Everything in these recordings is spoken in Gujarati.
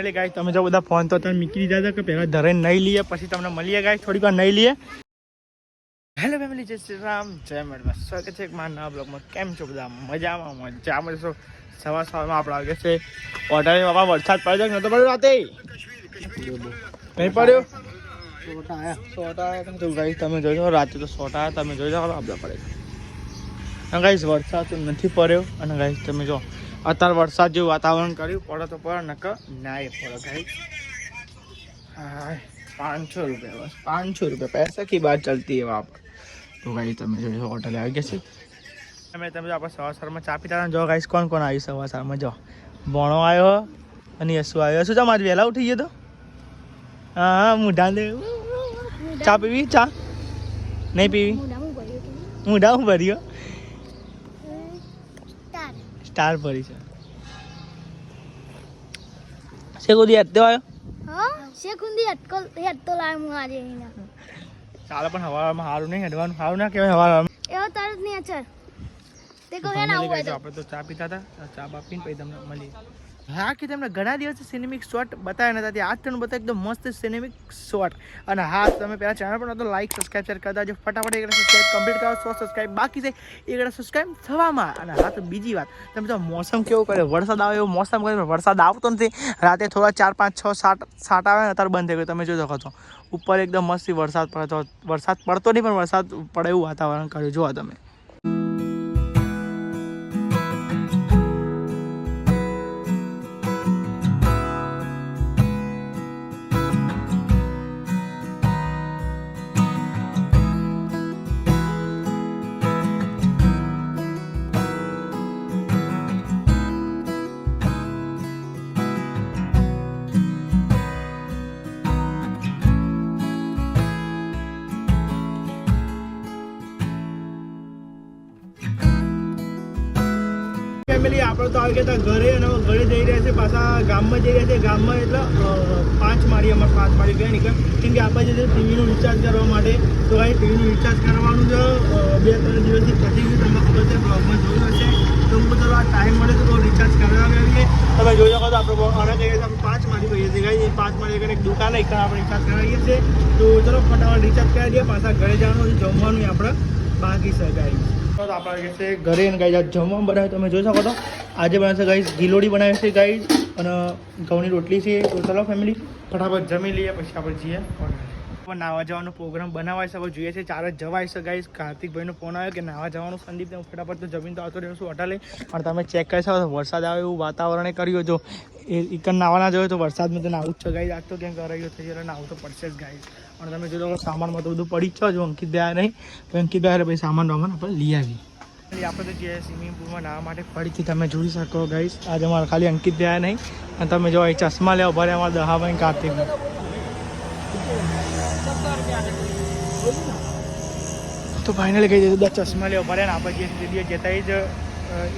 ફાઇનલી ગાઈસ તમે જો બધા ફોન તો તમે મૂકી દીધા હતા કે પહેલાં ધરે નહીં લઈએ પછી તમને મળીએ ગાઈસ થોડીક વાર નહીં લઈએ. હેલો ફેમિલી, જય શ્રી રામ, જય મેડમાં સ્વાગત છે મારા નવા બ્લોગમાં. કેમ છો બધા? મજામાં છો? સવારમાં આપણે આવે છે ઓર્ડર. બાપા વરસાદ પડ્યો કે નતો પડ્યો? રાતે નહીં પડ્યો. સોટા આવ્યા તમે તો ગાઈસ તમે જોઈ રાતે તો સોટા આવ્યા તમે જોઈ જાઓ આપણે પડે અને ગાઈસ વરસાદ તો નથી પડ્યો. અને ગાઈસ તમે જો અત્યારે વરસાદ જેવું વાતાવરણ કર્યું, પડે તો પડે નકર ના એ પડે ગાઈસ. હા 500 रुपये, बस 500 रुपये पैसा की बात चलती है वहाँ पर. तो गाइस તમે જો હોટલે આવી ગયા છે તમે જો આપણે સવારમાં ચા પીતા જો ગાઈસ કોણ કોણ આવ્યું સવારમાં જો બોણો આવ્યો અને યસુ આવ્યો. શું આજ વહેલા ઉઠી ગયો તો? હા મૂઢા દે ચા પીવી? ચા નહીં પીવી? મૂઢા હું ભર્યો સ્ટાર ભરી છે. શેકુદી હત્તે આવ્યો ચાલે પણ હવામાં સારું નહીં હેડવાનું. સારું ના કહેવાય હવામાં. આપણે તો ચા પીતા હતા, ચા બા પીને પછી તમને મળી. હા કે તમને ઘણા દિવસથી સિનેમિક શોટ બતાવ્યા નતા, આજ તમને બતાવ્યું એકદમ મસ્ત સિનેમિક શોટ. અને હા તમે પહેલાં ચેનલ પર તો લાઈક સબસ્ક્રાઈબ શેર કરતા જો ફટાફટ એક સબસ્ક્રાઈબ કમ્પ્લીટ કરો. 100 સબસ્ક્રાઈબ બાકી છે, એક સબસ્ક્રાઈબ થવામાં. અને હા તો બીજી વાત, તમે તો મોસમ કેવો કરે, વરસાદ આવે એવો મોસમ કરે, વરસાદ આવતો નથી. રાતે થોડા 4 5 6 7 આવે ને અત્યારે બંધ થઈ ગયું. તમે જોઈ શકો છો ઉપર એકદમ મસ્તી વરસાદ પડે તો વરસાદ પડતો નહીં પણ વરસાદ પડે એવું વાતાવરણ કર્યું. જોવા તમે ફેમિલી આપણે તો આવી ગયા હતા ઘરે અને ઘરે જઈ રહ્યા છે, પાછા ગામમાં જઈ રહ્યા છે. ગામમાં એટલે 5 માળી અમારે 5 માળી ગયા નીકળ કેમ કે આપણે જે છે ટીવીનું રિચાર્જ કરવા માટે. તો ભાઈ ટીવીનું રિચાર્જ કરવાનું છે 2-3 દિવસથી પતી ગયું. તમને ખબર છે બ્લોગમાં જોયું હશે. તો હું ચલો આ ટાઈમ મળે તો રિચાર્જ કરવા આવીએ. તમે જોઈ શકો તો આપણે અરે કહીએ છીએ આપણે 5 માળી કહીએ છીએ ગાઈ. 5 માળી એક દુકાન એક આપણે રિચાર્જ કરાવીએ છીએ. તો ચલો ફટાફટ રિચાર્જ કરાવી દઈએ. પાછા ઘરે જવાનું જમવાનું આપણે બાકી છે ગાઈ. તો આપણે છે ઘરે ગાઈ જમવાનું બનાવે તમે જોઈ શકો તો આજે બનાવે છે ગાઈસ ગિલોડી બનાવે છે ગાઈસ અને ઘઉંની રોટલી છે. તો ચલો ફેમિલી ફટાફટ જમી લઈએ પછી આપણે જઈએ નાહવા જવાનો પ્રોગ્રામ બનાવાય છે. હવે જોઈએ છે 4 જ જવાય છે ગાઈસ. કાર્તિકભાઈનો ફોન આવ્યો કે નાહવા જવાનું સંદીપને હું ફટાફટ તો જમીન તો આવતો રહ્યો છું હોટલે. પણ તમે ચેક કરી શકો વરસાદ આવે એવું વાતાવરણે કર્યું. જો એકન નાહવાના જોઈએ તો વરસાદમાં તો નાવું જ છે ગાઈસ. આજ તો કેમ કરાયો થઈ એટલે નાવું તો પડશે જ ગાઈસ. પણ તમે જો સામાનમાં તો બધું પડી જ છો જો અંકિત દયા નહીં તો અંકિત દયા પછી સામાન વામાન આપણે લઈ આવી. આપણે તો જે સ્વિમિંગ પૂલમાં નાહવા માટે ફરીથી તમે જોઈ શકો ગાઈસ. આજે અમારે ખાલી અંકિત દયા નહીં અને તમે જો અહીં ચશ્મા લેવા ભરે અમારા દહાભાઈ કાર્તિક. તો ફાઇનલી કહી દીધું 10 ચશ્મા લેવા ભરે ને આપણે જે જગ્યાએ જતા જ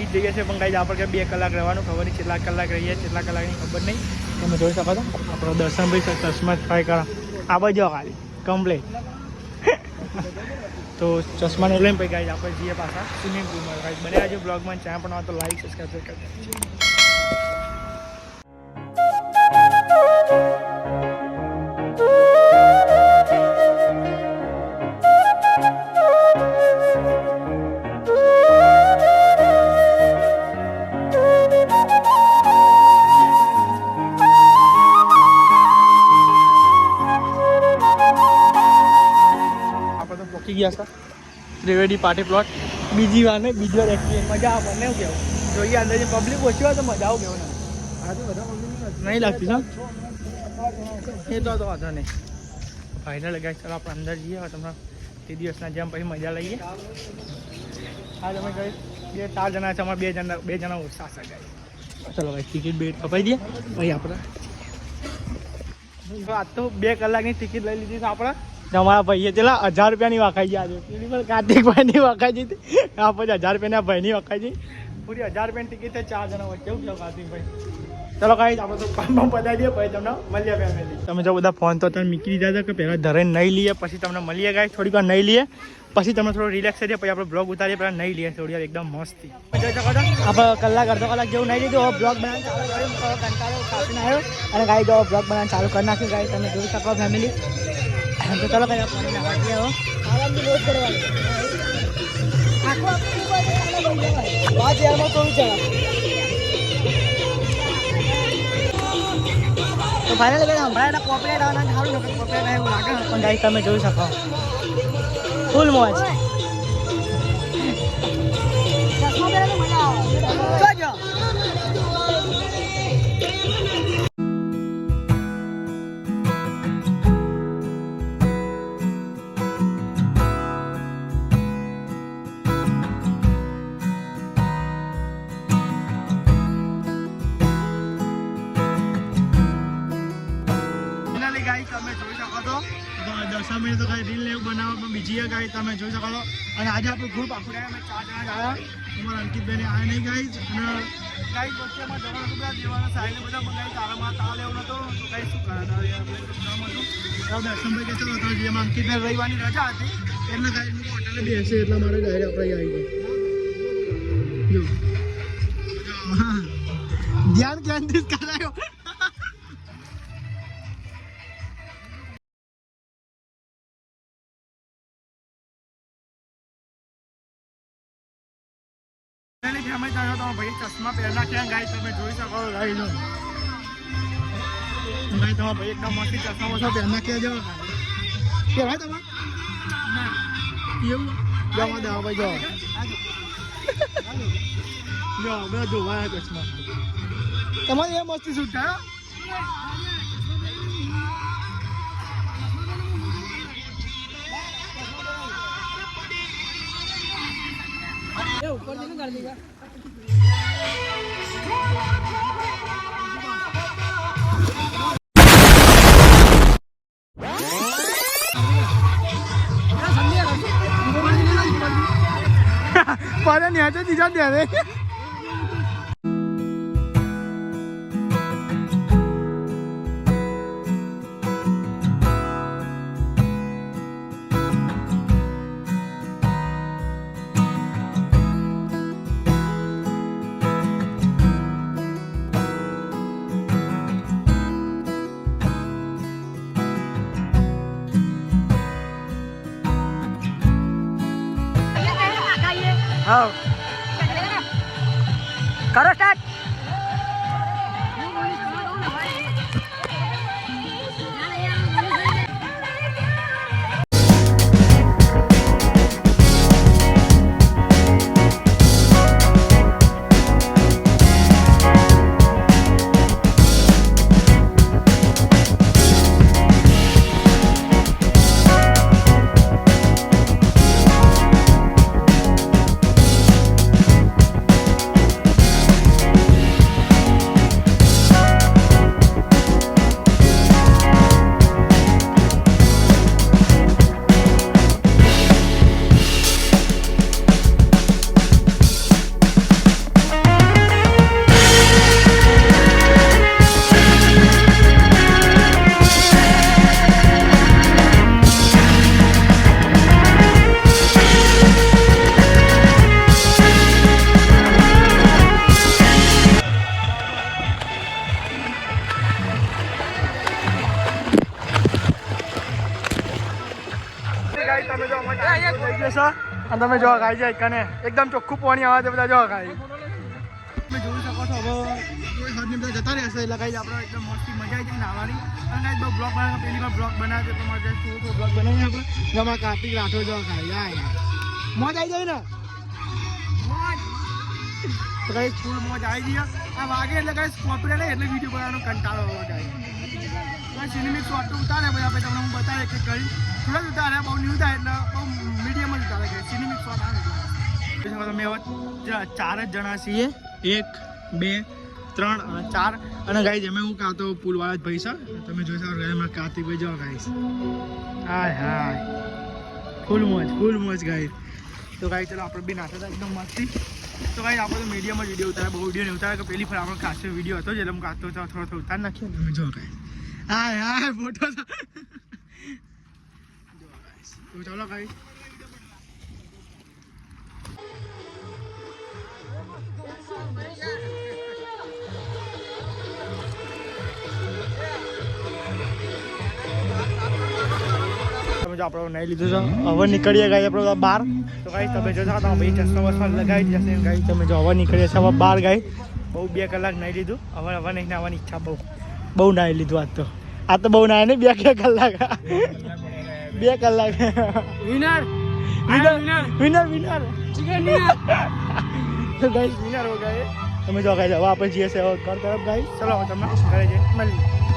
એ જ જગ્યા છે. પણ ગાઈસ આપણે 2 કલાક રહેવાનું, ખબર નહીં કેટલા કલાક રહીએ કેટલા કલાકની ખબર નહીં. તમે જોઈ શકો છો આપણો દર્શનભાઈ ચશ્મા ટ્રાય કરા આ બાજુ ખાલી કમ્પ્લીટ. તો ચશ્માને લઈને પછી ગાઈસ આપણે જઈએ પાછા સ્વિમિંગ પૂલમાં. ગાઈસ બને આજે બ્લોગમાં ચા પણ તો લાઈક સબસ્ક્રાઈબ કરતા. ગયા હતા ત્રિવેદી પાર્ટી પ્લોટ. બીજી વાર નહીં બીજી વાર એક્સપિરિયન્સ મજા આવે. મને એવું કહેવું જોઈએ અંદર જે પબ્લિક ઓછી હોય તો મજા આવું કેવું ને આજે બધા પબ્લિક નહીં લાગતી સર એ તો વાંધો નહીં. ફાઇનલ ગાઈસ ચાલો આપણે અંદર જઈએ. હવે તમને તે દિવસના જેમ પછી મજા લઈએ. હા તમે કઈ 4 જણા છે અમારે 2 જણા ઓછા છે ગાઈસ. ચલો ભાઈ ટિકિટ બેટ કપાઈ દઈએ ભાઈ આપણે. આજ તો 2 કલાકની ટિકિટ લઈ લીધી છે આપણે. તમારા ભાઈએ પેલા 1000 રૂપિયાની વખાઈ ગયા. કાર્તિકભાઈની વખાઈ હતી આ પછી 1000 રૂપિયાના ભાઈની વખાઈ ગઈ. પૂરી 1000 રૂપિયાની ટિકિટ છે 4 જણા વચ્ચે. કેવું કેવું કાર્તિકભાઈ? ચલો કાંઈ આપણે તો કામ પતાવી દઈએ પછી તમને મળીએ ફેમિલી. તમે જો બધા ફોન તો તમે મૂકી દીધા હતા કે પહેલાં ધરે નહીં લઈએ પછી તમને મળીએ ગાઈસ થોડીક વાર નહીં લઈએ પછી તમે થોડો રિલેક્સ થઈ જાય પછી આપણે બ્લોગ ઉતારીએ પહેલાં નહીં લઈએ થોડી વાર એકદમ મસ્તી જોઈ શકો છો આપણે કલાક અડધો કલાક જેવું નહીં લીધું બ્લોગ બનાવવાનું ચાલુ કર્યું કંટાળો કાપીને આવ્યો અને ગાઈ જો બ્લોગ બનાવવાનું ચાલુ કરી નાખ્યું ગાઈ તમે જોઈ શકો ફેમિલી તો ચાલો કઈ પાણી નાખીએ હો આરામથી રોજ કરવાનું પાંચ યારમાં તો તો ફાઇનલ કઈ હમણાં કોપરેટ આવવાના સારું ને કોપરેટ એવું લાગે પણ ગાઈ તમે જોઈ શકો ફૂલ મોજ ગાઈ તમે જોઈ શકો છો 10 મિનિટ તો કઈ રીલ એવું બનાવવા પણ બીજી ગાઈ તમે જોઈ શકો છો અને આજે આપણું ગ્રુપ આખું અમે 4 જણા આવ્યા તમારા અંકિતભાઈને આવ્યા નહીં ગાઈ અને ગાઈ વચ્ચેમાં જવાનું બધા દેવાના સાઈડને બધા મંગાવી તારામાં તાવ લેવો નતો તો કઈ શું કરતા દર્શનભાઈ કે ચલો તો જેમાં અંકિતભાઈ રવિવારની રજા હતી એટલે ગાઈ હોટલે બેસે એટલા માટે ડાયરેક્ટ આપણે આવી ગયો ધ્યાન કેન્દ્રિત કરાયો ભાઈ ચશ્મા પહેલા ક્યાં ગાય તમે જોઈ શકો ગાઈ નો ભાઈ તમારા ભાઈ એકદમ મસ્તી ચશ્મા વસ્મા પહેલા ક્યાં જાવ કેવાય તમારે ના એવું જવા દે ભાઈ જો બધા જોવાયા ચશ્મા તમારે એ મસ્તી શૂટ થાય ऊपर से कर देगा पर नहीं आते दीजा दे दे हाँ करो स्टार्ट તમે જો ગાઈ જાય કને એકદમ ચોખ્ખું પાણી આવે બધા જો ગાઈ તમે જોઈ શકો છો હવે કોઈ હદની બધા જતા રહેશે એટલે ગાઈ આપણે એકદમ મસ્તી મજા આવી જાય નાવાની અને ગાઈ બ્લોગ બનાવે પહેલી વાર બ્લોગ બનાવે તો તમારે થોડું બ્લોગ બનાવીએ આપણે જેમાં કાર્તિક રાઠોડ જો ગાઈ યાર મોજ આવી જાય ને તો ગાઈ ફૂલ મોજ આવી જાય આ વાગે એટલે ગાઈ કોપરેટ નહીં એટલે વિડીયો બનાવવાનો કંટાળો આવે ગાઈ સિનેમિક શોટ તો ઉતારે પછી આપણે તમને હું બતાવે કે કરી થોડા જ ઉતારે બહુ નહીં ઉતારે એટલે બહુ મીડિયમ જ ઉતારે કે સિનેમિક શોટ આવે તમે હવે 4 જ જણા છીએ 1 2 3 અને 4 અને ગાઈઝ અમે હું કાં તો પુલવાળા જ ભાઈ છે તમે જોઈ શકો એમાં કાર્તિકભાઈ જો ગાઈઝ હાય હાય ફૂલ મોજ ગાઈઝ તો ગાઈઝ ચલો આપણે બી નાખતા એકદમ મસ્તી તો ગાઈઝ આપણે તો મીડિયમ જ વિડીયો ઉતારે બહુ વિડીયો નહીં ઉતારે કે પહેલી ફર આપણો ખાસો વિડીયો હતો એટલે હું કાઢતો થોડો ઉતારી નાખ્યો તમે જો ગાઈઝ હાય ફોટો તો ચાલો ગાઈઝ જો આપણે નહીં લીધું છે હવે નીકળીએ ગાઈ આપણે બહાર તો ગાઈ તમે જો તમે ભાઈ ચશ્મા વસમાં લગાવી જશે ગાઈ તમે જો હવે નીકળીએ છીએ હવે બહાર ગાઈ બહુ 2 કલાક નહીં લીધું હવે નહીં નાવાની ઈચ્છા બહુ નાહી લીધું આજ તો બહુ નાહી નહીં 2 કલાક 2 કલાક વિનર ચિકન તો ગાઈ વિનર હો ગયે તમે જો ગાઈ હવે આપણે જઈએ છીએ ઘર તરફ ગાઈ ચલો હવે તમને ઘરે જઈને મળીએ